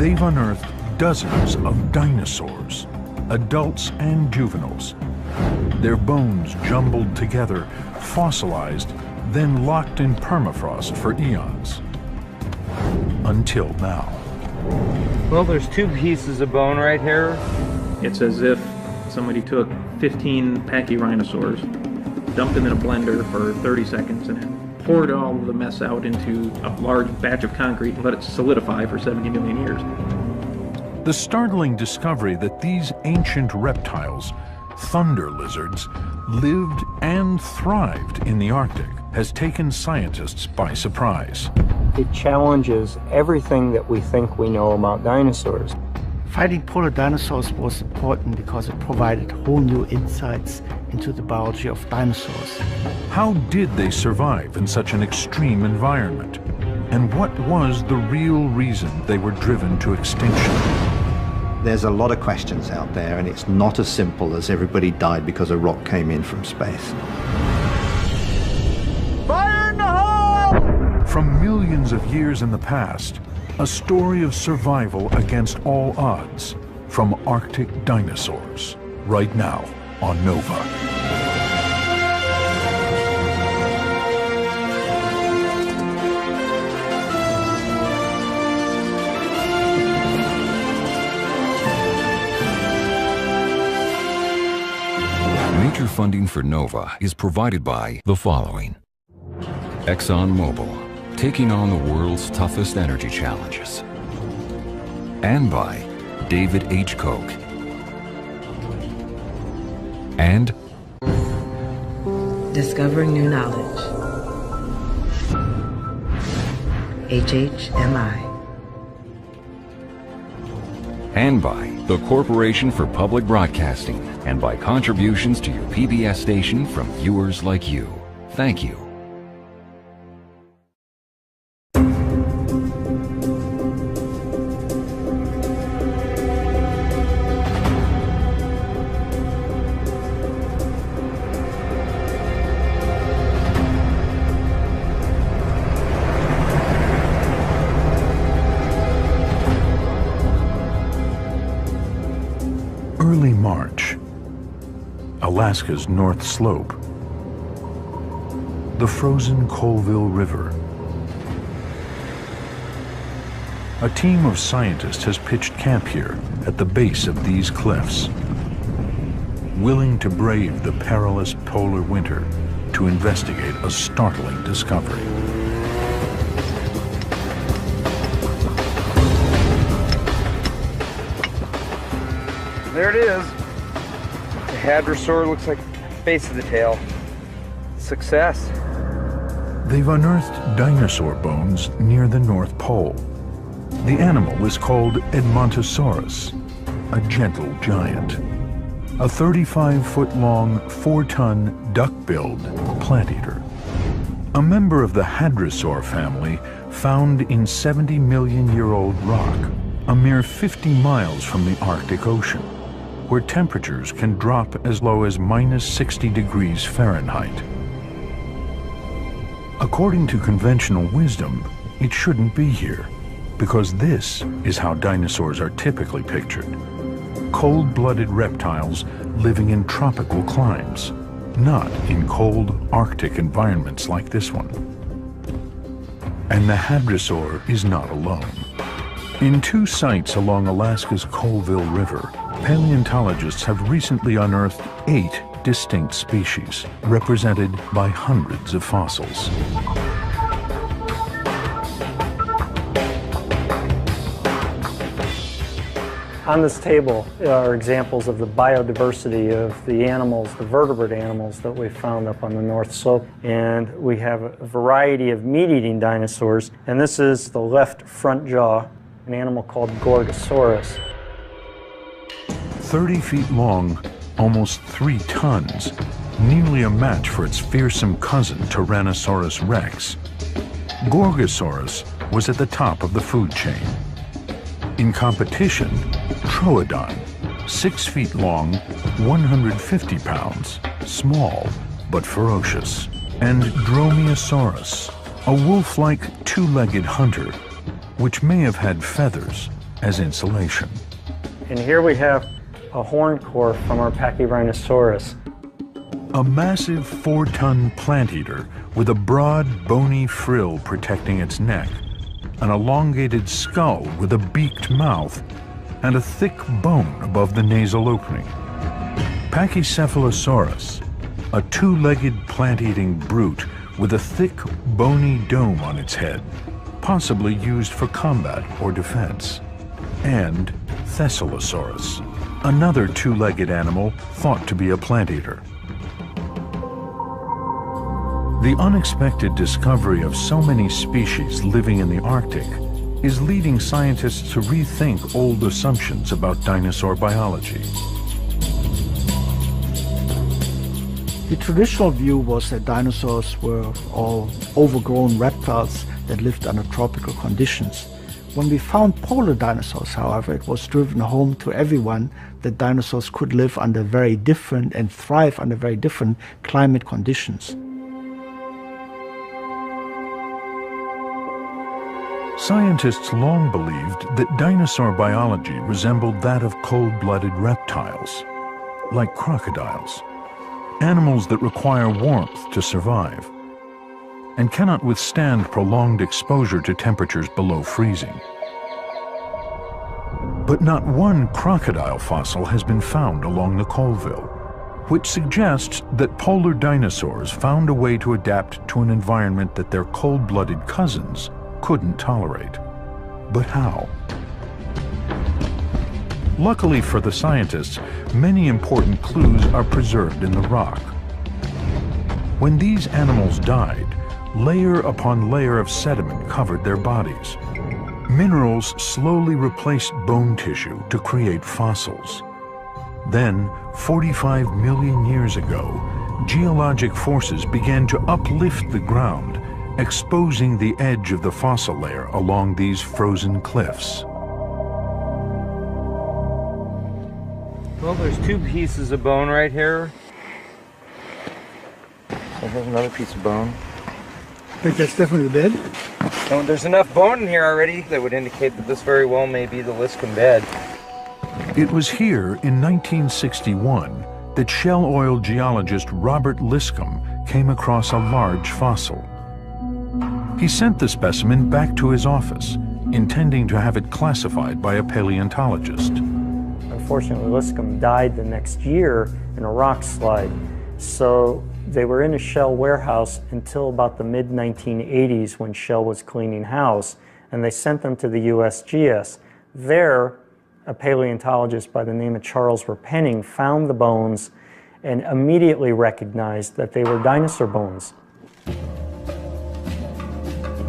they've unearthed dozens of dinosaurs, adults and juveniles. Their bones jumbled together, fossilized, then locked in permafrost for eons. Until now. Well, there's two pieces of bone right here. It's as if somebody took 15 pachyrhinosaurs, dumped them in a blender for 30 seconds, and then poured all of the mess out into a large batch of concrete and let it solidify for 70 million years. The startling discovery that these ancient reptiles, thunder lizards, lived and thrived in the Arctic has taken scientists by surprise. It challenges everything that we think we know about dinosaurs. Finding polar dinosaurs was important because it provided whole new insights into the biology of dinosaurs. How did they survive in such an extreme environment? And what was the real reason they were driven to extinction? There's a lot of questions out there, and it's not as simple as everybody died because a rock came in from space. Fire in the hole! From millions of years in the past, a story of survival against all odds from Arctic dinosaurs, right now on Nova. Major funding for NOVA is provided by the following. ExxonMobil, taking on the world's toughest energy challenges. And by David H. Koch. And discovering new knowledge. HHMI. And by the Corporation for Public Broadcasting, and by contributions to your PBS station from viewers like you. Thank you. Early March, Alaska's North Slope, the frozen Colville River. A team of scientists has pitched camp here at the base of these cliffs, willing to brave the perilous polar winter to investigate a startling discovery. There it is. The hadrosaur looks like the base of the tail. Success. They've unearthed dinosaur bones near the North Pole. The animal is called Edmontosaurus, a gentle giant. A 35-foot-long, 4-ton, duck-billed plant eater. A member of the hadrosaur family found in 70-million-year-old rock, a mere 50 miles from the Arctic Ocean, where temperatures can drop as low as minus 60 degrees Fahrenheit. According to conventional wisdom, it shouldn't be here, because this is how dinosaurs are typically pictured. Cold-blooded reptiles living in tropical climes, not in cold Arctic environments like this one. And the hadrosaur is not alone. In 2 sites along Alaska's Colville River, paleontologists have recently unearthed 8 distinct species, represented by hundreds of fossils. On this table are examples of the biodiversity of the animals, the vertebrate animals that we found up on the North Slope. And we have a variety of meat-eating dinosaurs. And this is the left front jaw, an animal called Gorgosaurus. 30 feet long, almost 3 tons, nearly a match for its fearsome cousin Tyrannosaurus rex. Gorgosaurus was at the top of the food chain. In competition, Troodon, 6 feet long, 150 pounds, small but ferocious, and Dromaeosaurus, a wolf-like 2-legged hunter, which may have had feathers, as insulation. And here we have a horn core from our Pachyrhinosaurus. A massive 4-ton plant eater with a broad, bony frill protecting its neck, an elongated skull with a beaked mouth, and a thick bone above the nasal opening. Pachycephalosaurus, a 2-legged plant-eating brute with a thick, bony dome on its head, possibly used for combat or defense. And Thessalosaurus, another 2-legged animal thought to be a plant-eater. The unexpected discovery of so many species living in the Arctic is leading scientists to rethink old assumptions about dinosaur biology. The traditional view was that dinosaurs were all overgrown reptiles that lived under tropical conditions. When we found polar dinosaurs, however, it was driven home to everyone that dinosaurs could live under very different and thrive under very different climate conditions. Scientists long believed that dinosaur biology resembled that of cold-blooded reptiles, like crocodiles, animals that require warmth to survive and cannot withstand prolonged exposure to temperatures below freezing. But not one crocodile fossil has been found along the Colville, which suggests that polar dinosaurs found a way to adapt to an environment that their cold-blooded cousins couldn't tolerate. But how? Luckily for the scientists, many important clues are preserved in the rock. When these animals died, layer upon layer of sediment covered their bodies. Minerals slowly replaced bone tissue to create fossils. Then, 45 million years ago, geologic forces began to uplift the ground, exposing the edge of the fossil layer along these frozen cliffs. Well, there's 2 pieces of bone right here. And here's another piece of bone. I think that's definitely the bed. Oh, there's enough bone in here already that would indicate that this very well may be the Liscum bed. It was here in 1961 that Shell Oil geologist Robert Liscum came across a large fossil. He sent the specimen back to his office, intending to have it classified by a paleontologist. Unfortunately, Liscum died the next year in a rock slide. So they were in a Shell warehouse until about the mid-1980s when Shell was cleaning house, and they sent them to the USGS. There, a paleontologist by the name of Charles Repenning found the bones and immediately recognized that they were dinosaur bones.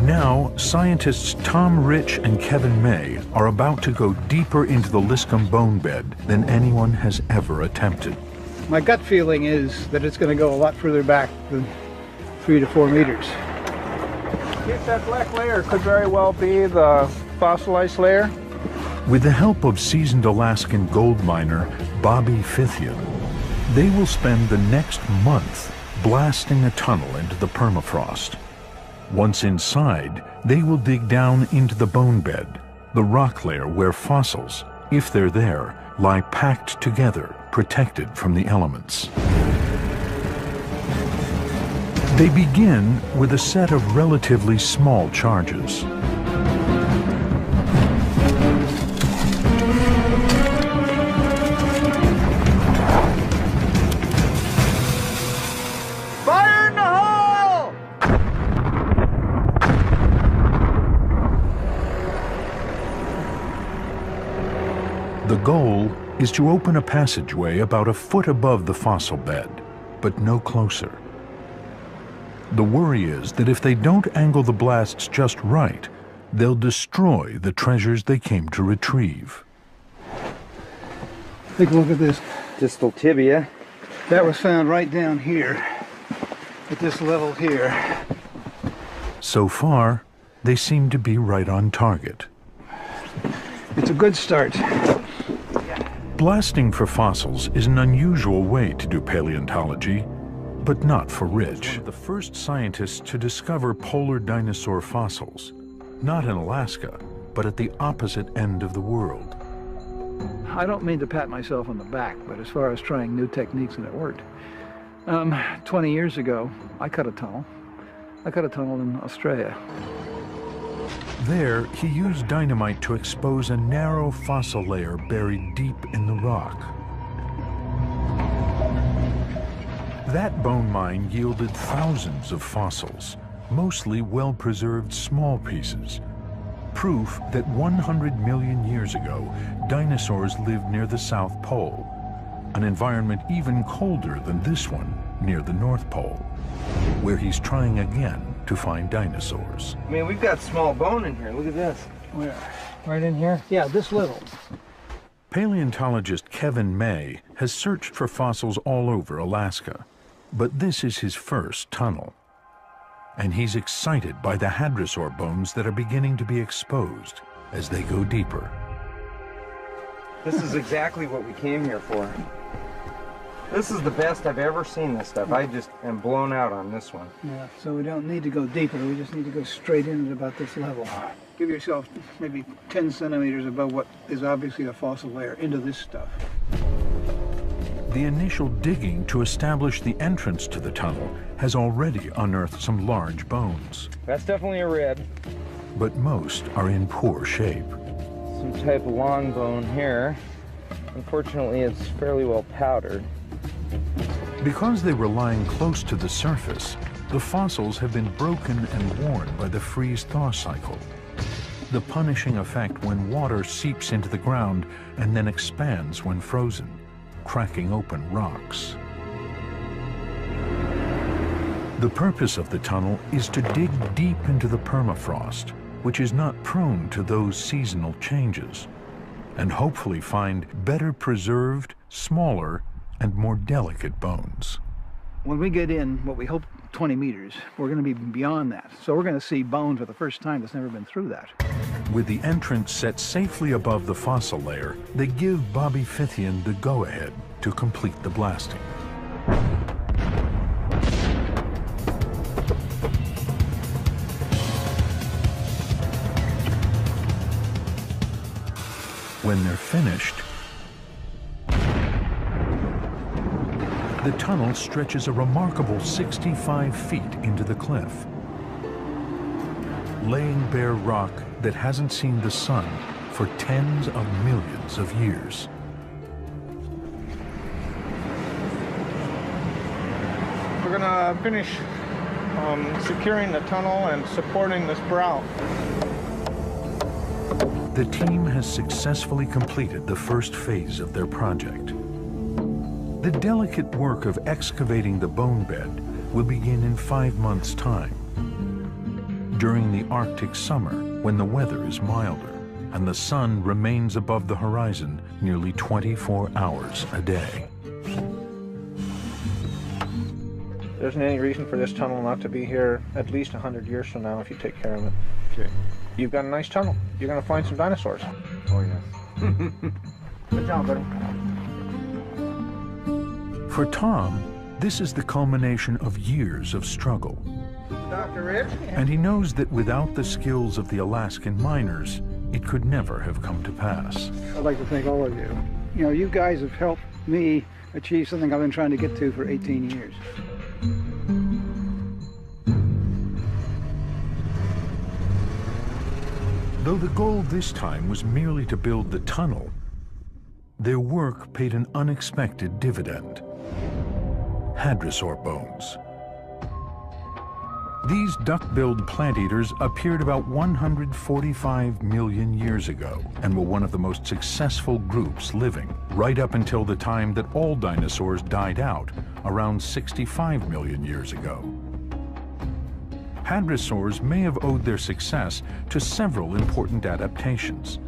Now, scientists Tom Rich and Kevin May are about to go deeper into the Liscum bone bed than anyone has ever attempted. My gut feeling is that it's going to go a lot further back than 3 to 4 meters. Yes, that black layer could very well be the fossilized layer. With the help of seasoned Alaskan gold miner Bobby Fithian, they will spend the next month blasting a tunnel into the permafrost. Once inside, they will dig down into the bone bed, the rock layer where fossils, if they're there, lie packed together, protected from the elements. They begin with a set of relatively small charges. Fire in the hole! The goal is to open a passageway about a foot above the fossil bed, but no closer. The worry is that if they don't angle the blasts just right, they'll destroy the treasures they came to retrieve. Take a look at this. Distal tibia. That was found right down here, at this level here. So far, they seem to be right on target. It's a good start. Blasting for fossils is an unusual way to do paleontology, but not for Rich. One of the first scientists to discover polar dinosaur fossils, not in Alaska, but at the opposite end of the world. I don't mean to pat myself on the back, but as far as trying new techniques, and it worked. 20 years ago, I cut a tunnel. I cut a tunnel in Australia. There, he used dynamite to expose a narrow fossil layer buried deep in the rock. That bone mine yielded thousands of fossils, mostly well-preserved small pieces. Proof that 100 million years ago, dinosaurs lived near the South Pole, an environment even colder than this one near the North Pole, where he's trying again to find dinosaurs. I mean, we've got small bone in here. Look at this. Where? Right in here? Yeah, this little. Paleontologist Kevin May has searched for fossils all over Alaska, but this is his first tunnel. And he's excited by the hadrosaur bones that are beginning to be exposed as they go deeper. This is exactly what we came here for. This is the best I've ever seen this stuff. I just am blown out on this one. Yeah, so we don't need to go deeper. We just need to go straight in at about this level. Give yourself maybe 10 centimeters above what is obviously a fossil layer into this stuff. The initial digging to establish the entrance to the tunnel has already unearthed some large bones. That's definitely a rib. But most are in poor shape. Some type of long bone here. Unfortunately, it's fairly well powdered. Because they were lying close to the surface, the fossils have been broken and worn by the freeze-thaw cycle, the punishing effect when water seeps into the ground and then expands when frozen, cracking open rocks. The purpose of the tunnel is to dig deep into the permafrost, which is not prone to those seasonal changes, and hopefully find better preserved, smaller, and more delicate bones. When we get in, what we hope 20 meters, we're going to be beyond that. So we're going to see bone for the first time that's never been through that. With the entrance set safely above the fossil layer, they give Bobby Fithian the go-ahead to complete the blasting. When they're finished, the tunnel stretches a remarkable 65 feet into the cliff, laying bare rock that hasn't seen the sun for tens of millions of years. We're gonna finish securing the tunnel and supporting this brow. The team has successfully completed the first phase of their project. The delicate work of excavating the bone bed will begin in 5 months' time. During the Arctic summer, when the weather is milder and the sun remains above the horizon nearly 24 hours a day. There isn't any reason for this tunnel not to be here at least 100 years from now if you take care of it. Okay. You've got a nice tunnel. You're going to find some dinosaurs. Oh, yes. Good job, buddy. For Tom, this is the culmination of years of struggle. Dr. Rich? And he knows that without the skills of the Alaskan miners, it could never have come to pass. I'd like to thank all of you. You know, you guys have helped me achieve something I've been trying to get to for 18 years. Though the goal this time was merely to build the tunnel, their work paid an unexpected dividend. Hadrosaur bones. These duck-billed plant eaters appeared about 145 million years ago and were one of the most successful groups living, right up until the time that all dinosaurs died out, around 65 million years ago. Hadrosaurs may have owed their success to several important adaptations.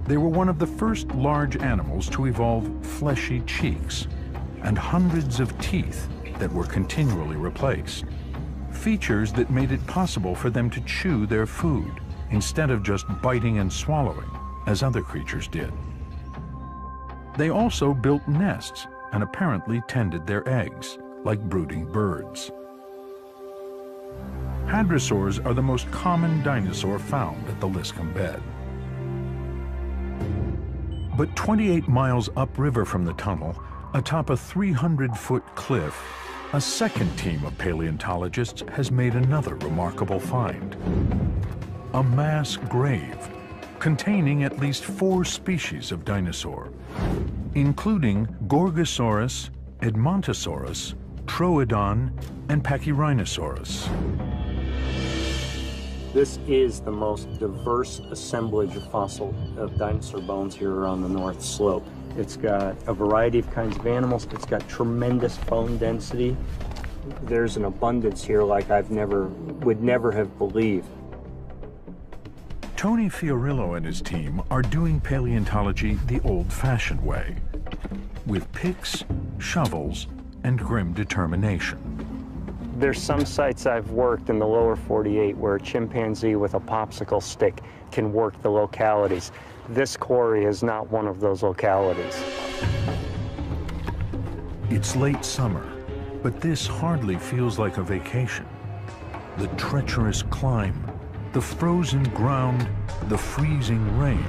They were one of the first large animals to evolve fleshy cheeks and hundreds of teeth that were continually replaced. Features that made it possible for them to chew their food instead of just biting and swallowing, as other creatures did. They also built nests and apparently tended their eggs, like brooding birds. Hadrosaurs are the most common dinosaur found at the Liscombe bed. But 28 miles upriver from the tunnel, atop a 300-foot cliff, a second team of paleontologists has made another remarkable find. A mass grave containing at least 4 species of dinosaur, including Gorgosaurus, Edmontosaurus, Troodon, and Pachyrhinosaurus. This is the most diverse assemblage of dinosaur bones here around the North Slope. It's got a variety of kinds of animals. It's got tremendous bone density. There's an abundance here like would never have believed. Tony Fiorillo and his team are doing paleontology the old-fashioned way, with picks, shovels, and grim determination. There's some sites I've worked in the lower 48 where a chimpanzee with a popsicle stick can work the localities. This quarry is not one of those localities. It's late summer, but this hardly feels like a vacation. The treacherous climb, the frozen ground, the freezing rain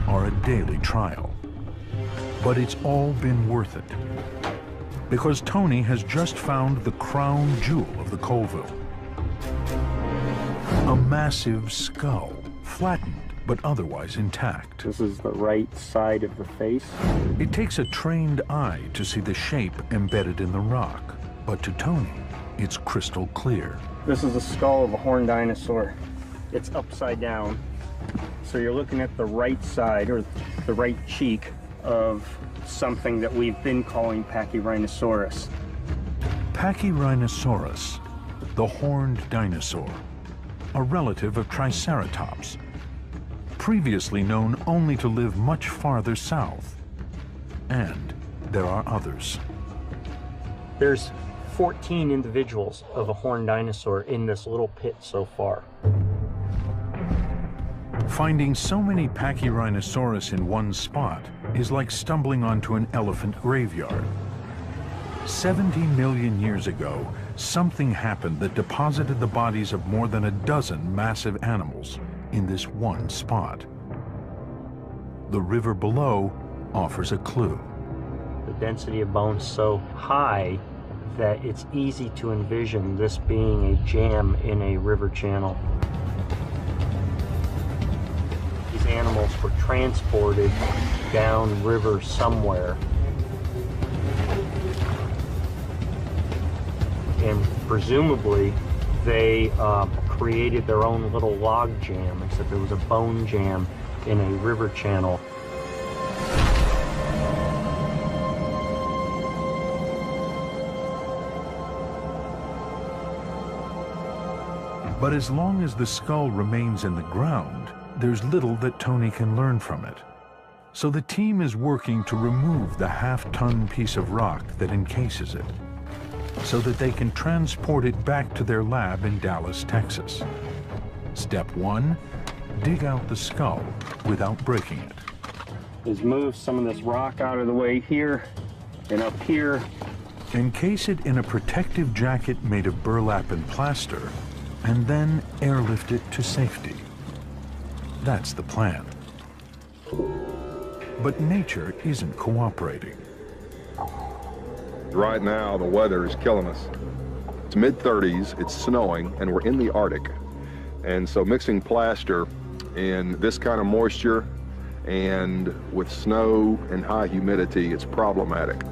are a daily trial. But it's all been worth it, because Tony has just found the crown jewel of the Colville. A massive skull, flattened but otherwise intact. This is the right side of the face. It takes a trained eye to see the shape embedded in the rock, but to Tony, it's crystal clear. This is the skull of a horned dinosaur. It's upside down. So you're looking at the right side, or the right cheek, of something that we've been calling Pachyrhinosaurus. Pachyrhinosaurus, the horned dinosaur, a relative of Triceratops, previously known only to live much farther south. And there are others. There's 14 individuals of a horned dinosaur in this little pit so far. Finding so many Pachyrhinosaurus in one spot is like stumbling onto an elephant graveyard. 70 million years ago, something happened that deposited the bodies of more than a dozen massive animals in this one spot. The river below offers a clue. The density of bone's so high that it's easy to envision this being a jam in a river channel. These animals were transported down river somewhere, and presumably they created their own little log jam, except there was a bone jam in a river channel. But as long as the skull remains in the ground, there's little that Tony can learn from it. So the team is working to remove the half-ton piece of rock that encases it, so that they can transport it back to their lab in Dallas, Texas. Step 1, dig out the skull without breaking it. Is move some of this rock out of the way here and up here. Encase it in a protective jacket made of burlap and plaster, and then airlift it to safety. That's the plan. But nature isn't cooperating. Right now, the weather is killing us. It's mid-30s, it's snowing, and we're in the Arctic. And so mixing plaster in this kind of moisture and with snow and high humidity, it's problematic.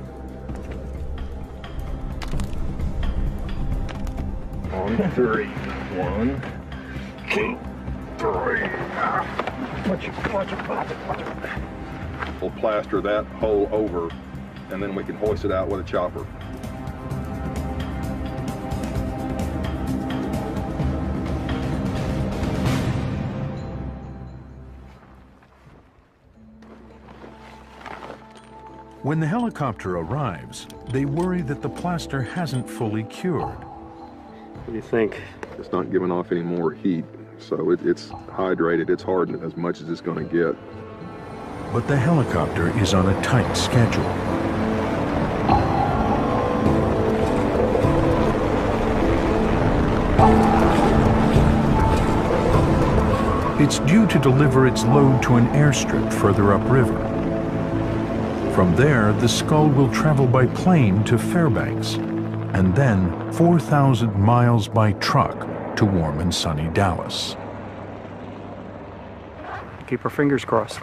On 3. 1, 2, 3. Watch it. We'll plaster that hole over, and then we can hoist it out with a chopper. When the helicopter arrives, they worry that the plaster hasn't fully cured. What do you think? It's not giving off any more heat, so it's hydrated, it's hardened as much as it's going to get. But the helicopter is on a tight schedule. It's due to deliver its load to an airstrip further upriver. From there, the skull will travel by plane to Fairbanks, and then 4,000 miles by truck to warm and sunny Dallas. Keep our fingers crossed.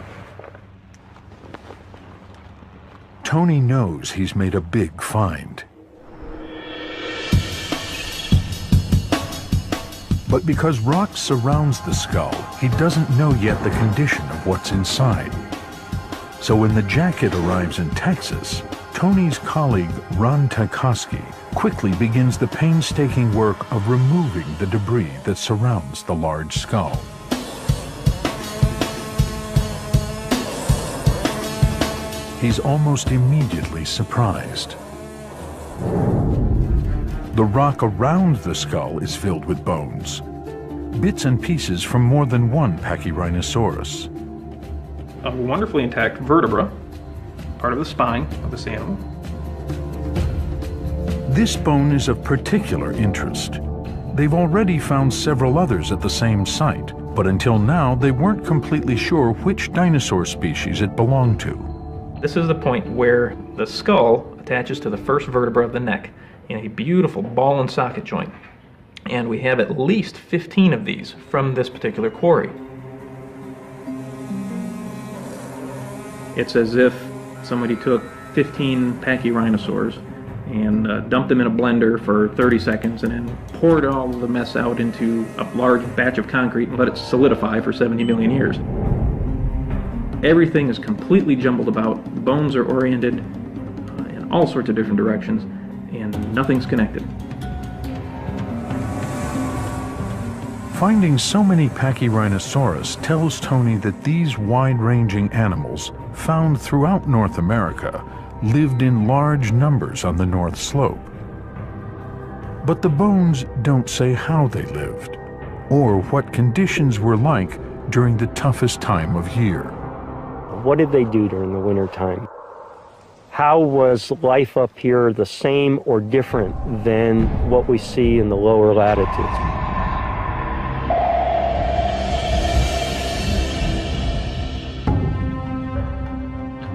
Tony knows he's made a big find. But because rock surrounds the skull, he doesn't know yet the condition of what's inside. So when the jacket arrives in Texas, Tony's colleague Ron Tchaikovsky quickly begins the painstaking work of removing the debris that surrounds the large skull. He's almost immediately surprised. The rock around the skull is filled with bones, bits and pieces from more than one Pachyrhinosaurus. A wonderfully intact vertebra, part of the spine of this animal. This bone is of particular interest. They've already found several others at the same site, but until now they weren't completely sure which dinosaur species it belonged to. This is the point where the skull attaches to the first vertebra of the neck in a beautiful ball and socket joint. And we have at least 15 of these from this particular quarry. It's as if somebody took 15 Pachyrhinosaurs and dumped them in a blender for 30 seconds and then poured all of the mess out into a large batch of concrete and let it solidify for 70 million years. Everything is completely jumbled about, bones are oriented in all sorts of different directions, and nothing's connected. Finding so many Pachyrhinosaurus tells Tony that these wide-ranging animals, found throughout North America, lived in large numbers on the North Slope. But the bones don't say how they lived, or what conditions were like during the toughest time of year. What did they do during the winter time? How was life up here the same or different than what we see in the lower latitudes?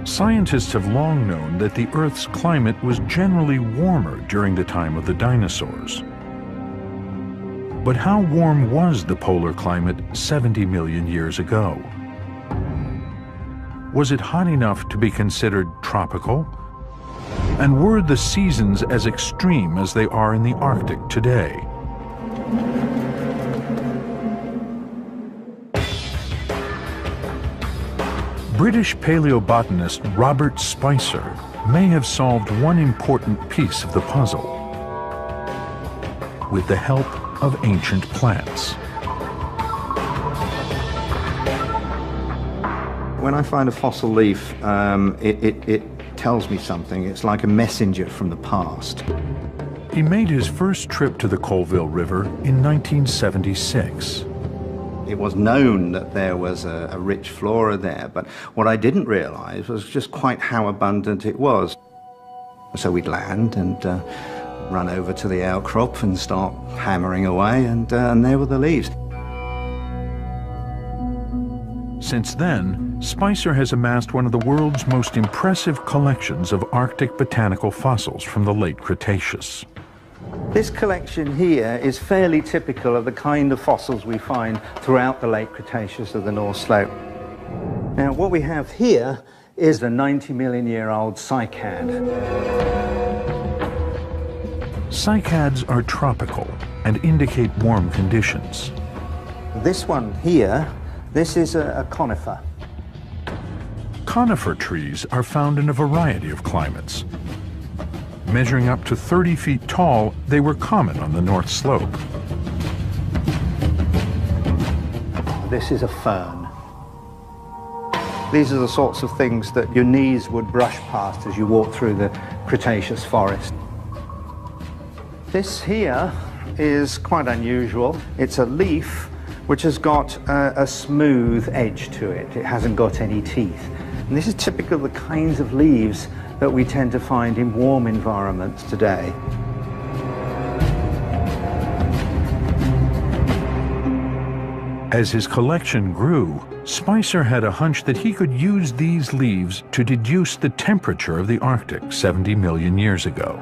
Scientists have long known that the Earth's climate was generally warmer during the time of the dinosaurs. But how warm was the polar climate 70 million years ago? Was it hot enough to be considered tropical? And were the seasons as extreme as they are in the Arctic today? British paleobotanist Robert Spicer may have solved one important piece of the puzzle with the help of ancient plants. When I find a fossil leaf, it tells me something. It's like a messenger from the past. He made his first trip to the Colville River in 1976. It was known that there was a rich flora there, but what I didn't realize was just quite how abundant it was. So we'd land and run over to the outcrop and start hammering away, and there were the leaves. Since then, Spicer has amassed one of the world's most impressive collections of Arctic botanical fossils from the late Cretaceous. This collection here is fairly typical of the kind of fossils we find throughout the late Cretaceous of the North Slope. Now, what we have here is a 90-million-year-old cycad. Cycads are tropical and indicate warm conditions. This one here, this is a conifer. Conifer trees are found in a variety of climates. Measuring up to 30 feet tall, they were common on the North Slope. This is a fern. These are the sorts of things that your knees would brush past as you walk through the Cretaceous forest. This here is quite unusual. It's a leaf which has got a smooth edge to it. It hasn't got any teeth. And this is typical of the kinds of leaves that we tend to find in warm environments today. As his collection grew, Spicer had a hunch that he could use these leaves to deduce the temperature of the Arctic 70 million years ago.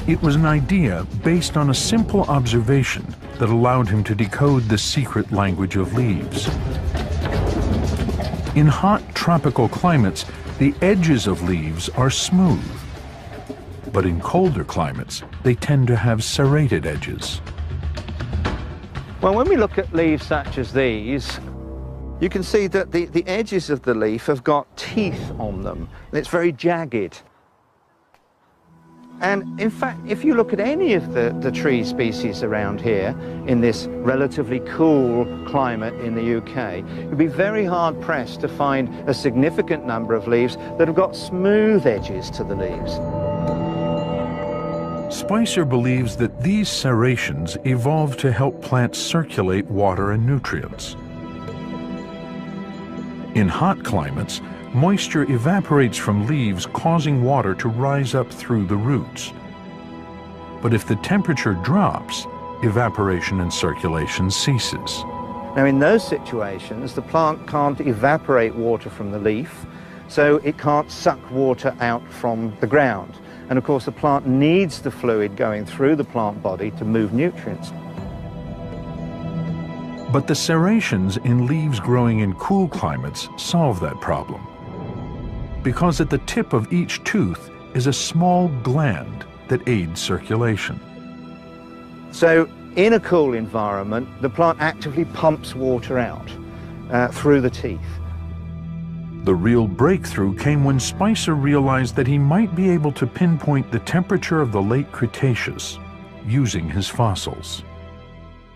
It was an idea based on a simple observation that allowed him to decode the secret language of leaves. In hot tropical climates, the edges of leaves are smooth. But in colder climates, they tend to have serrated edges. Well, when we look at leaves such as these, you can see that the edges of the leaf have got teeth on them. It's very jagged. And in fact, if you look at any of the tree species around here in this relatively cool climate in the UK, you'd be very hard pressed to find a significant number of leaves that have got smooth edges to the leaves. Spicer believes that these serrations evolved to help plants circulate water and nutrients. In hot climates, moisture evaporates from leaves, causing water to rise up through the roots. But if the temperature drops, evaporation and circulation ceases. Now, in those situations, the plant can't evaporate water from the leaf, so it can't suck water out from the ground. And of course, the plant needs the fluid going through the plant body to move nutrients. But the serrations in leaves growing in cool climates solve that problem, because at the tip of each tooth is a small gland that aids circulation. So in a cool environment, the plant actively pumps water out through the teeth. The real breakthrough came when Spicer realized that he might be able to pinpoint the temperature of the late Cretaceous using his fossils.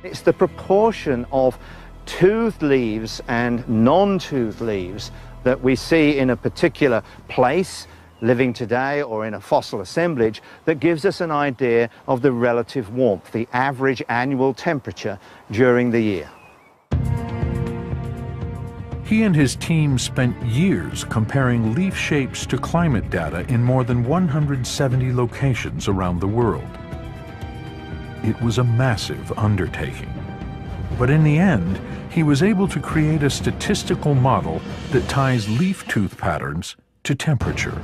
It's the proportion of toothed leaves and non-toothed leaves that we see in a particular place living today or in a fossil assemblage that gives us an idea of the relative warmth, the average annual temperature during the year. He and his team spent years comparing leaf shapes to climate data in more than 170 locations around the world. It was a massive undertaking. But in the end, he was able to create a statistical model that ties leaf tooth patterns to temperature.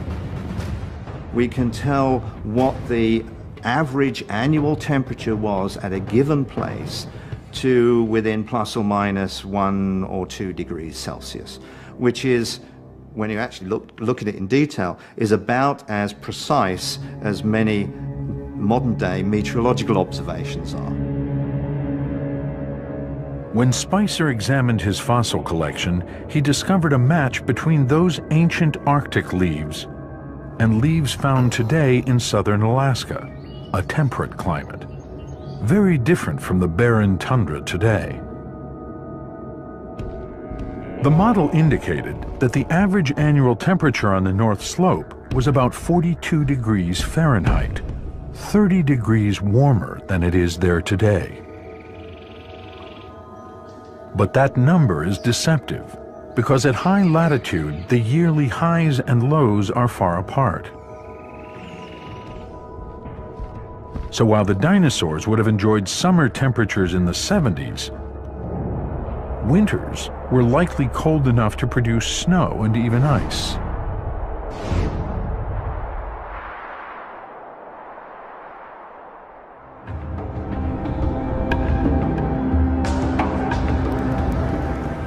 We can tell what the average annual temperature was at a given place to within plus or minus 1 or 2 degrees Celsius, which is, when you actually look at it in detail, is about as precise as many modern-day meteorological observations are. When Spicer examined his fossil collection, he discovered a match between those ancient Arctic leaves and leaves found today in southern Alaska, a temperate climate, very different from the barren tundra today. The model indicated that the average annual temperature on the North Slope was about 42 degrees Fahrenheit, 30 degrees warmer than it is there today. But that number is deceptive, because at high latitude, the yearly highs and lows are far apart. So while the dinosaurs would have enjoyed summer temperatures in the 70s, winters were likely cold enough to produce snow and even ice.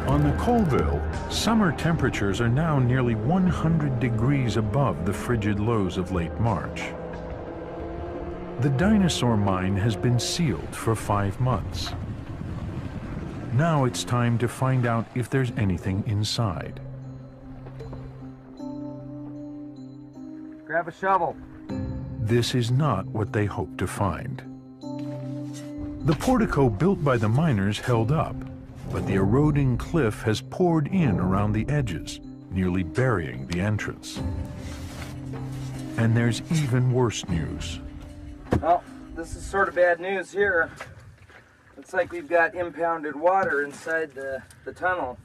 On the Colville, summer temperatures are now nearly 100 degrees above the frigid lows of late March. The dinosaur mine has been sealed for 5 months. Now it's time to find out if there's anything inside. Grab a shovel. This is not what they hoped to find. The portico built by the miners held up, but the eroding cliff has poured in around the edges, nearly burying the entrance. And there's even worse news. Well, this is sort of bad news here. Looks like we've got impounded water inside the tunnel.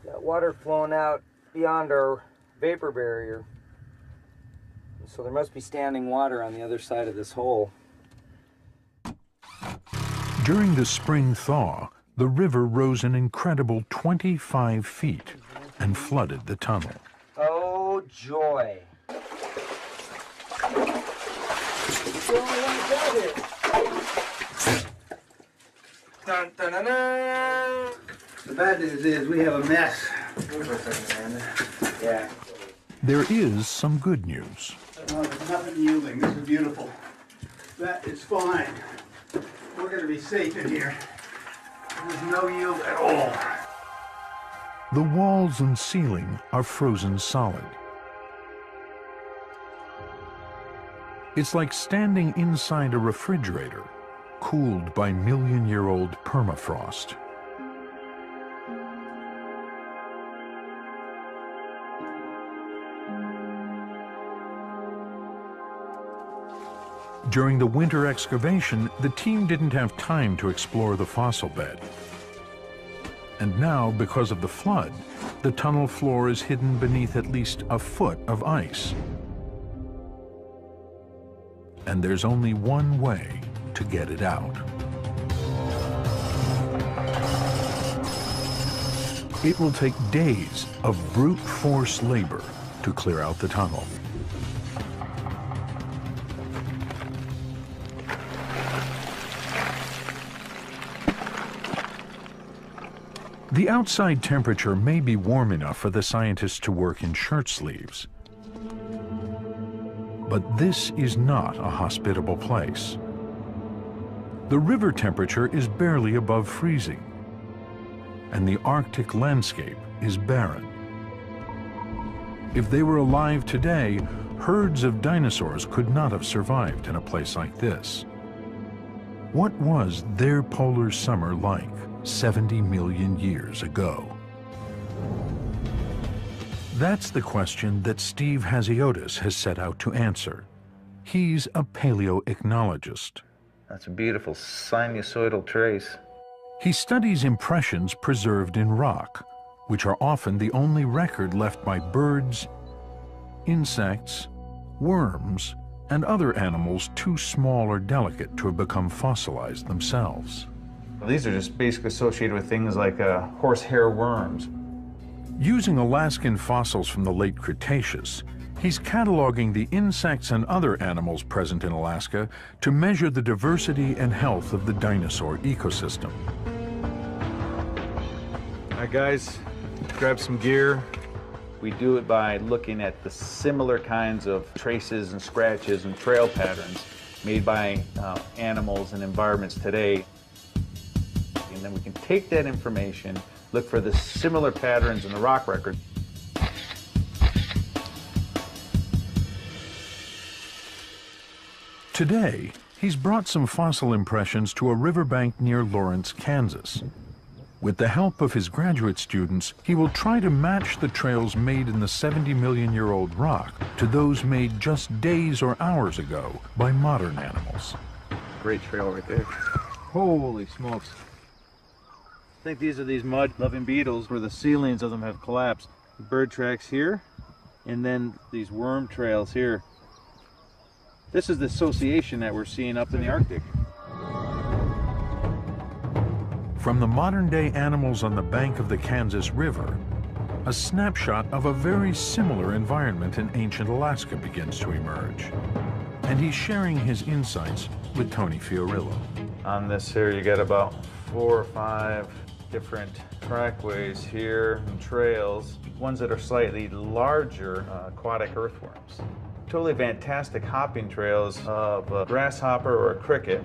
Got water flowing out beyond our vapor barrier. So there must be standing water on the other side of this hole. During the spring thaw, the river rose an incredible 25 feet and flooded the tunnel. Oh, joy. Dun, dun, dun, dun. The bad news is we have a mess. Yeah. There is some good news. Oh, there's nothing yielding. This is beautiful. That is fine. We're going to be safe in here. There's no yield at all. The walls and ceiling are frozen solid. It's like standing inside a refrigerator, cooled by million-year-old permafrost. During the winter excavation, the team didn't have time to explore the fossil bed. And now, because of the flood, the tunnel floor is hidden beneath at least a foot of ice. And there's only one way to get it out. It will take days of brute force labor to clear out the tunnel. The outside temperature may be warm enough for the scientists to work in shirt sleeves. But this is not a hospitable place. The river temperature is barely above freezing, and the Arctic landscape is barren. If they were alive today, herds of dinosaurs could not have survived in a place like this. What was their polar summer like 70 million years ago? That's the question that Steve Hasiotis has set out to answer. He's a paleoichnologist. That's a beautiful sinusoidal trace. He studies impressions preserved in rock, which are often the only record left by birds, insects, worms, and other animals too small or delicate to have become fossilized themselves. These are just basically associated with things like horsehair worms. Using Alaskan fossils from the late Cretaceous, he's cataloging the insects and other animals present in Alaska to measure the diversity and health of the dinosaur ecosystem. All right, guys, grab some gear. We do it by looking at the similar kinds of traces and scratches and trail patterns made by animals and environments today. And then we can take that information, look for the similar patterns in the rock record. Today, he's brought some fossil impressions to a riverbank near Lawrence, Kansas. With the help of his graduate students, he will try to match the trails made in the 70-million-year-old rock to those made just days or hours ago by modern animals. Great trail right there. Holy smokes. I think these are these mud-loving beetles where the ceilings of them have collapsed. Bird tracks here, and then these worm trails here. This is the association that we're seeing up in the Arctic. From the modern-day animals on the bank of the Kansas River, a snapshot of a very similar environment in ancient Alaska begins to emerge. And he's sharing his insights with Tony Fiorillo. On this here, you got about 4 or 5 different trackways here and trails, ones that are slightly larger aquatic earthworms. Totally fantastic hopping trails of a grasshopper or a cricket.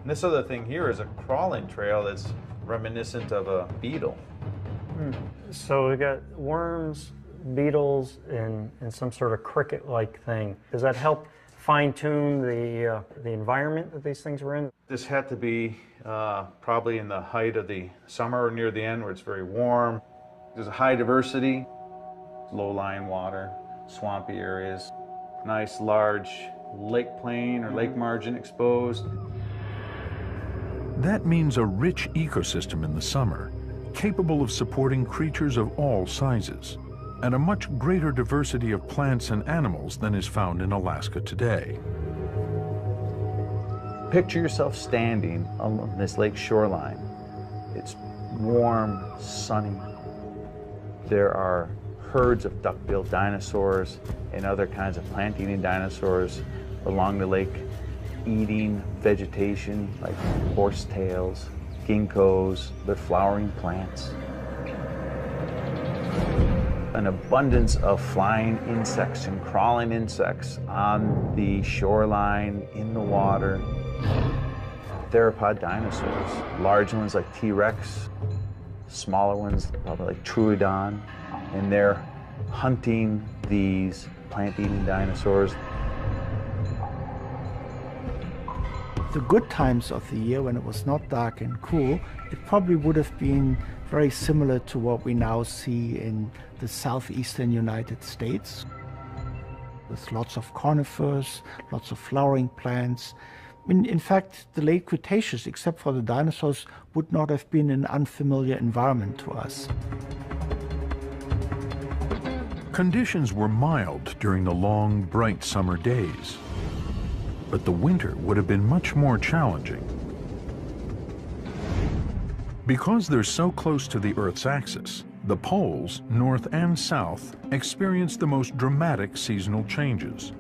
And this other thing here is a crawling trail that's reminiscent of a beetle. So we got worms, beetles, and some sort of cricket-like thing. Does that help fine-tune the environment that these things were in? This had to be probably in the height of the summer or near the end where it's very warm. There's a high diversity, low-lying water, swampy areas, nice large lake plain or lake margin exposed. That means a rich ecosystem in the summer, capable of supporting creatures of all sizes, and a much greater diversity of plants and animals than is found in Alaska today. Picture yourself standing on this lake shoreline. It's warm, sunny. There are herds of duck-billed dinosaurs and other kinds of plant-eating dinosaurs along the lake, eating vegetation like horsetails, ginkgos, the flowering plants. An abundance of flying insects and crawling insects on the shoreline, in the water. Theropod dinosaurs, large ones like T-Rex, smaller ones probably like Troodon, and they're hunting these plant-eating dinosaurs. The good times of the year, when it was not dark and cool, it probably would have been very similar to what we now see in the southeastern United States, with lots of conifers, lots of flowering plants. In fact, the late Cretaceous, except for the dinosaurs, would not have been an unfamiliar environment to us. Conditions were mild during the long, bright summer days, but the winter would have been much more challenging. Because they're so close to the Earth's axis, the poles, north and south, experience the most dramatic seasonal changes.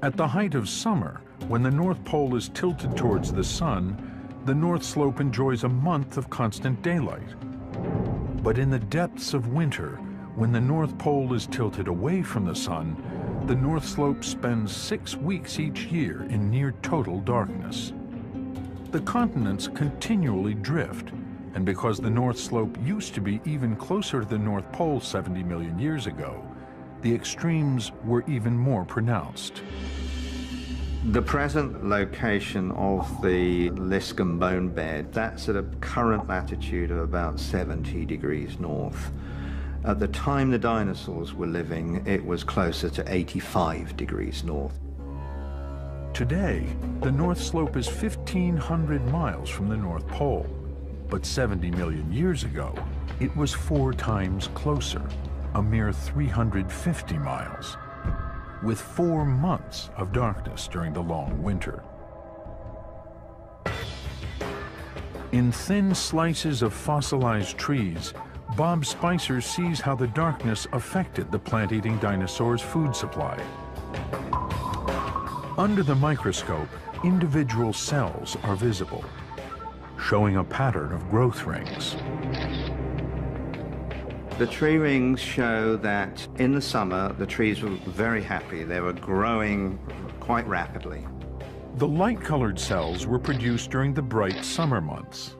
At the height of summer, when the North Pole is tilted towards the sun, the North Slope enjoys a month of constant daylight. But in the depths of winter, when the North Pole is tilted away from the sun, the North Slope spends 6 weeks each year in near total darkness. The continents continually drift, and because the North Slope used to be even closer to the North Pole 70 million years ago, the extremes were even more pronounced. The present location of the Liscum bone bed, that's at a current latitude of about 70 degrees north. At the time the dinosaurs were living, it was closer to 85 degrees north. Today, the North Slope is 1,500 miles from the North Pole, but 70 million years ago, it was 4 times closer, a mere 350 miles, with 4 months of darkness during the long winter. In thin slices of fossilized trees, Bob Spicer sees how the darkness affected the plant-eating dinosaurs' food supply. Under the microscope, individual cells are visible, showing a pattern of growth rings. The tree rings show that in the summer, the trees were very happy. They were growing quite rapidly. The light-colored cells were produced during the bright summer months.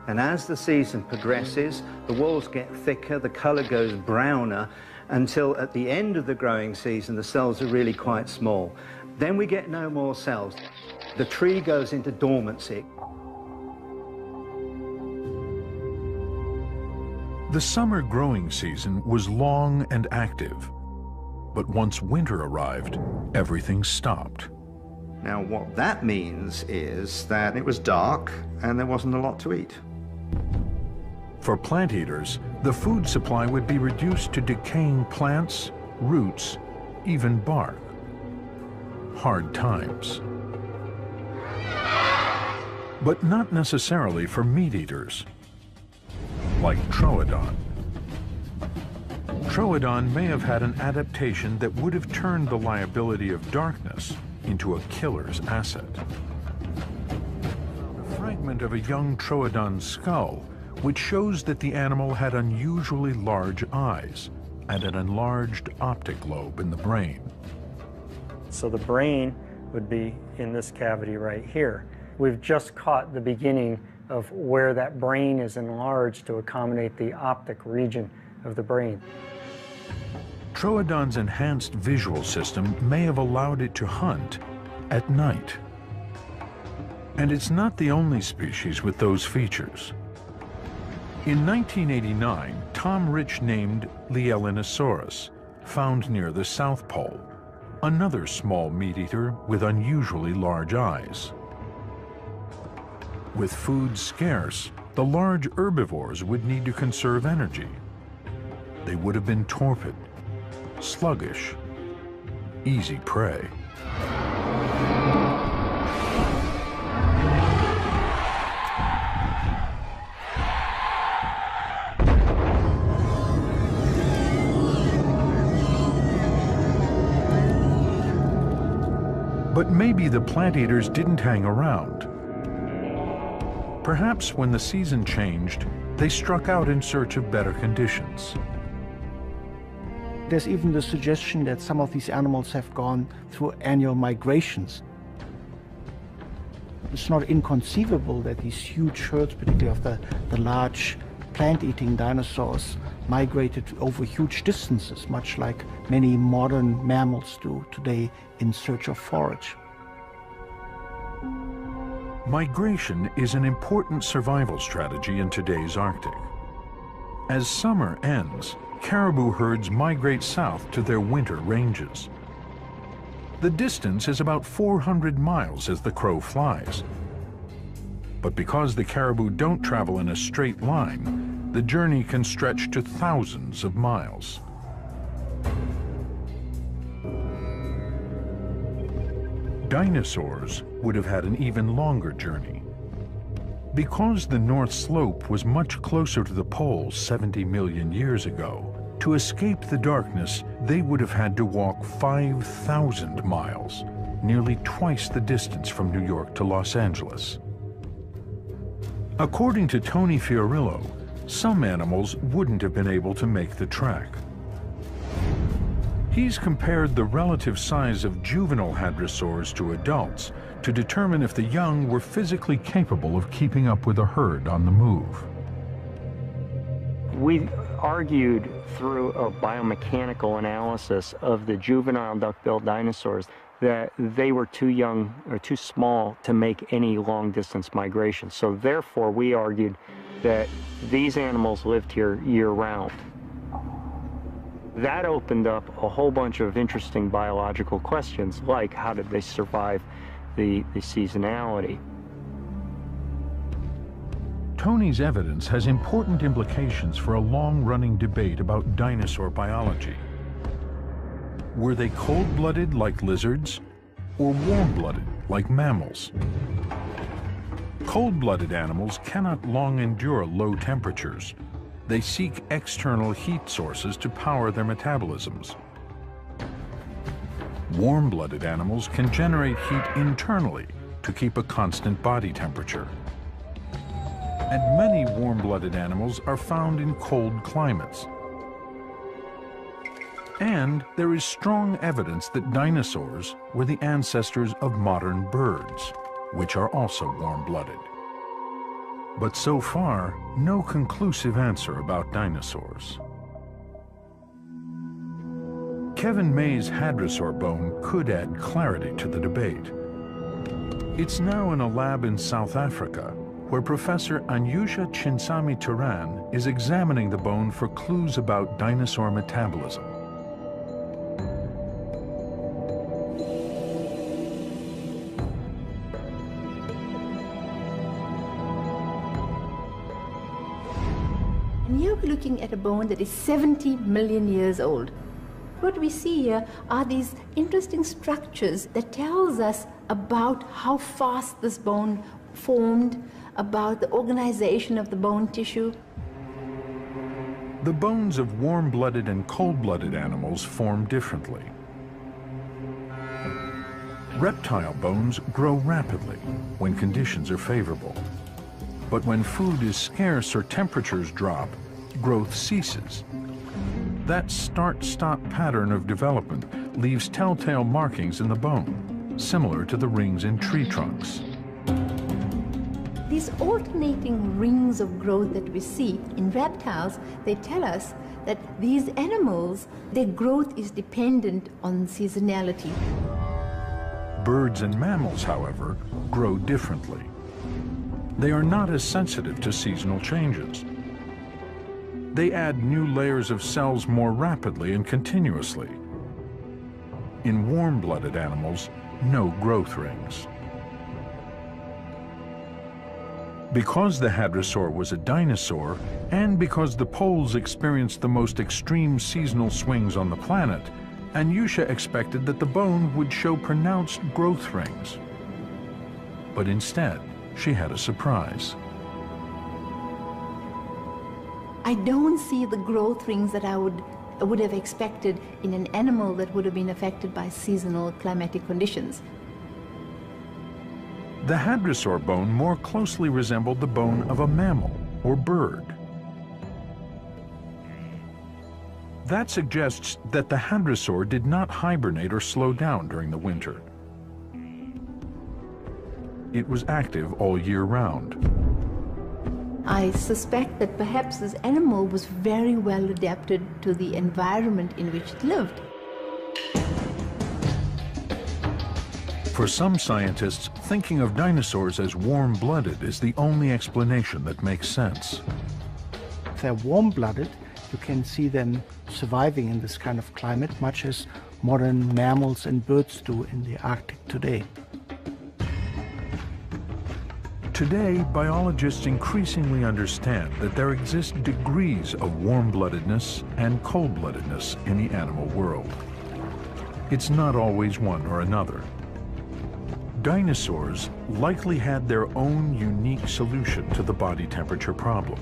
And as the season progresses, the walls get thicker, the color goes browner, until at the end of the growing season, the cells are really quite small. Then we get no more cells. The tree goes into dormancy. The summer growing season was long and active, but once winter arrived, everything stopped. Now, what that means is that it was dark and there wasn't a lot to eat. For plant eaters, the food supply would be reduced to decaying plants, roots, even bark. Hard times. But not necessarily for meat eaters, like Troodon. Troodon may have had an adaptation that would have turned the liability of darkness into a killer's asset. A fragment of a young Troodon skull, which shows that the animal had unusually large eyes and an enlarged optic lobe in the brain. So the brain would be in this cavity right here. We've just caught the beginning of where that brain is enlarged to accommodate the optic region of the brain. Troodon's enhanced visual system may have allowed it to hunt at night. And it's not the only species with those features. In 1989, Tom Rich named Lielinosaurus, found near the South Pole, another small meat-eater with unusually large eyes. With food scarce, the large herbivores would need to conserve energy. They would have been torpid, sluggish, easy prey. But maybe the plant eaters didn't hang around. Perhaps when the season changed, they struck out in search of better conditions. There's even the suggestion that some of these animals have gone through annual migrations. It's not inconceivable that these huge herds, particularly of the large plant-eating dinosaurs, migrated over huge distances, much like many modern mammals do today in search of forage. Migration is an important survival strategy in today's Arctic. As summer ends, caribou herds migrate south to their winter ranges. The distance is about 400 miles as the crow flies. But because the caribou don't travel in a straight line, the journey can stretch to thousands of miles. Dinosaurs would have had an even longer journey. Because the North Slope was much closer to the poles 70 million years ago, to escape the darkness, they would have had to walk 5,000 miles, nearly twice the distance from New York to Los Angeles. According to Tony Fiorillo, some animals wouldn't have been able to make the trek. He's compared the relative size of juvenile hadrosaurs to adults to determine if the young were physically capable of keeping up with a herd on the move. We argued through a biomechanical analysis of the juvenile duck-billed dinosaurs that they were too young or too small to make any long-distance migration. So therefore, we argued that these animals lived here year-round. That opened up a whole bunch of interesting biological questions, like how did they survive the seasonality? Tony's evidence has important implications for a long-running debate about dinosaur biology. Were they cold-blooded like lizards, or warm-blooded like mammals? Cold-blooded animals cannot long endure low temperatures. They seek external heat sources to power their metabolisms. Warm-blooded animals can generate heat internally to keep a constant body temperature. And many warm-blooded animals are found in cold climates. And there is strong evidence that dinosaurs were the ancestors of modern birds, which are also warm-blooded. But so far, no conclusive answer about dinosaurs. Kevin May's hadrosaur bone could add clarity to the debate. It's now in a lab in South Africa, where Professor Anyusha Chinsami-Turan is examining the bone for clues about dinosaur metabolism. And here we're looking at a bone that is 70 million years old. What we see here are these interesting structures that tells us about how fast this bone formed, about the organization of the bone tissue. The bones of warm-blooded and cold-blooded animals form differently. Reptile bones grow rapidly when conditions are favorable. But when food is scarce or temperatures drop, growth ceases. That start-stop pattern of development leaves telltale markings in the bone, similar to the rings in tree trunks. These alternating rings of growth that we see in reptiles, they tell us that these animals, their growth is dependent on seasonality. Birds and mammals, however, grow differently. They are not as sensitive to seasonal changes. They add new layers of cells more rapidly and continuously. In warm-blooded animals, no growth rings. Because the hadrosaur was a dinosaur, and because the poles experienced the most extreme seasonal swings on the planet, Anyusha expected that the bone would show pronounced growth rings. But instead, she had a surprise. I don't see the growth rings that I would have expected in an animal that would have been affected by seasonal climatic conditions. The hadrosaur bone more closely resembled the bone of a mammal or bird. That suggests that the hadrosaur did not hibernate or slow down during the winter. It was active all year round. I suspect that perhaps this animal was very well adapted to the environment in which it lived. For some scientists, thinking of dinosaurs as warm-blooded is the only explanation that makes sense. If they're warm-blooded, you can see them surviving in this kind of climate, much as modern mammals and birds do in the Arctic today. Today, biologists increasingly understand that there exist degrees of warm-bloodedness and cold-bloodedness in the animal world. It's not always one or another. Dinosaurs likely had their own unique solution to the body temperature problem,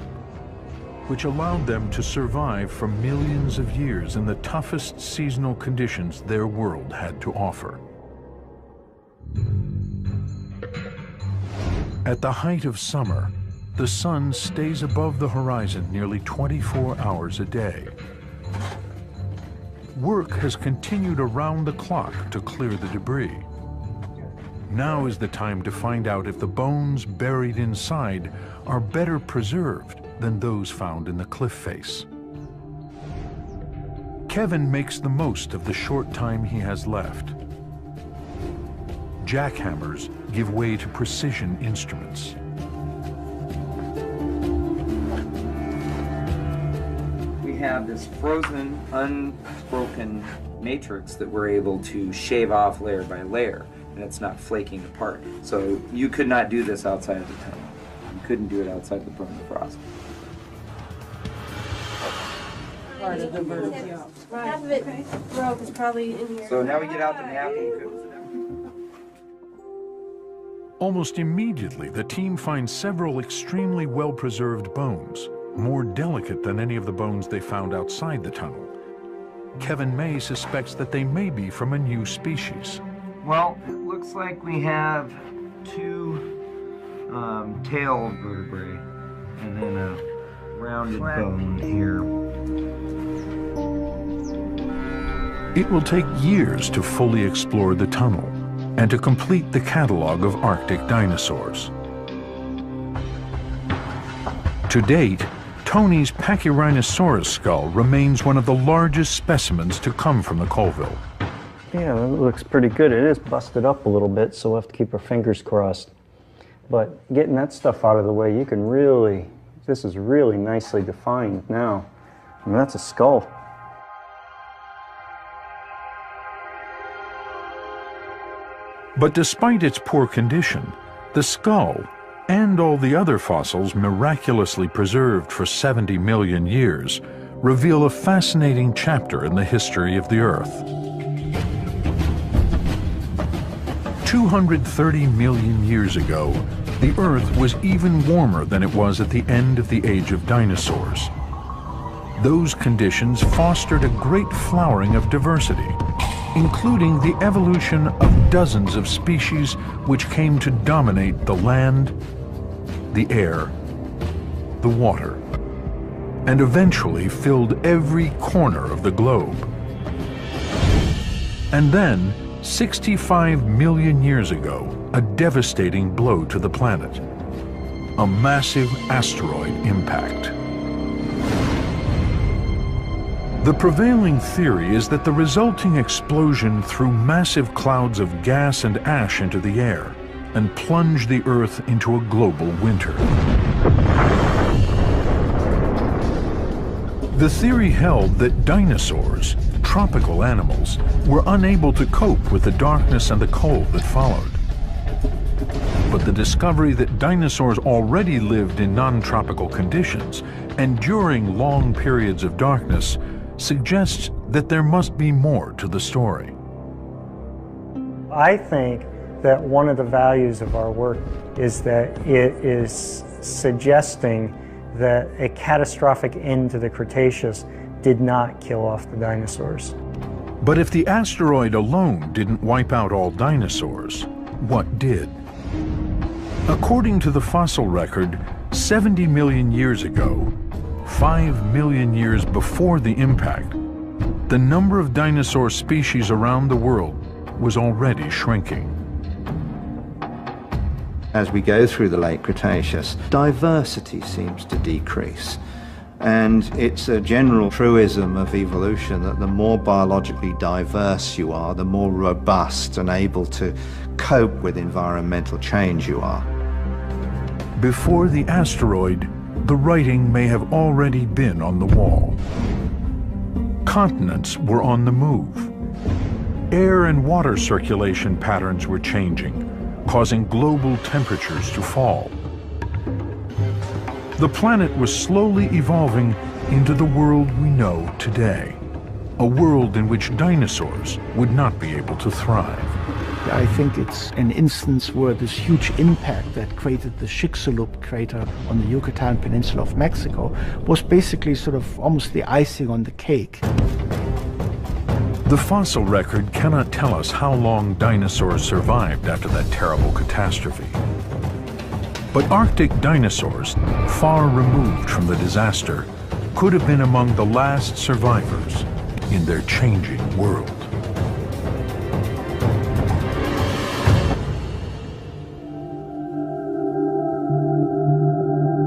which allowed them to survive for millions of years in the toughest seasonal conditions their world had to offer. At the height of summer, the sun stays above the horizon nearly 24 hours a day. Work has continued around the clock to clear the debris. Now is the time to find out if the bones buried inside are better preserved than those found in the cliff face. Kevin makes the most of the short time he has left. Jackhammers give way to precision instruments. We have this frozen, unbroken matrix that we're able to shave off layer by layer, and it's not flaking apart. So you could not do this outside of the tunnel. You couldn't do it outside the permafrost. Part of the vertebrae. Half of it broke is probably in here. So now we get out the mapping. Almost immediately, the team finds several extremely well-preserved bones, more delicate than any of the bones they found outside the tunnel. Kevin May suspects that they may be from a new species. Well, it looks like we have two tail vertebrae and then a rounded bone here. It will take years to fully explore the tunnel and to complete the catalog of Arctic dinosaurs. To date, Tony's Pachyrhinosaurus skull remains one of the largest specimens to come from the Colville. Yeah, it looks pretty good. It is busted up a little bit, so we'll have to keep our fingers crossed. But getting that stuff out of the way, you can really, this is really nicely defined now. I mean, that's a skull. But despite its poor condition, the skull and all the other fossils miraculously preserved for 70 million years reveal a fascinating chapter in the history of the Earth. 230 million years ago, the Earth was even warmer than it was at the end of the age of dinosaurs. Those conditions fostered a great flowering of diversity, including the evolution of dozens of species which came to dominate the land, the air, the water, and eventually filled every corner of the globe. And then, 65 million years ago, a devastating blow to the planet. A massive asteroid impact. The prevailing theory is that the resulting explosion threw massive clouds of gas and ash into the air and plunged the Earth into a global winter. The theory held that dinosaurs, tropical animals, were unable to cope with the darkness and the cold that followed. But the discovery that dinosaurs already lived in non-tropical conditions and during long periods of darkness suggests that there must be more to the story. I think that one of the values of our work is that it is suggesting that a catastrophic end to the Cretaceous did not kill off the dinosaurs. But if the asteroid alone didn't wipe out all dinosaurs, what did? According to the fossil record, 70 million years ago, 5 million years before the impact, the number of dinosaur species around the world was already shrinking. As we go through the late Cretaceous, diversity seems to decrease. And it's a general truism of evolution that the more biologically diverse you are, the more robust and able to cope with environmental change you are. Before the asteroid, the writing may have already been on the wall. Continents were on the move. Air and water circulation patterns were changing, causing global temperatures to fall. The planet was slowly evolving into the world we know today, a world in which dinosaurs would not be able to thrive. I think it's an instance where this huge impact that created the Chicxulub crater on the Yucatan Peninsula of Mexico was basically sort of almost the icing on the cake. The fossil record cannot tell us how long dinosaurs survived after that terrible catastrophe. But Arctic dinosaurs, far removed from the disaster, could have been among the last survivors in their changing world.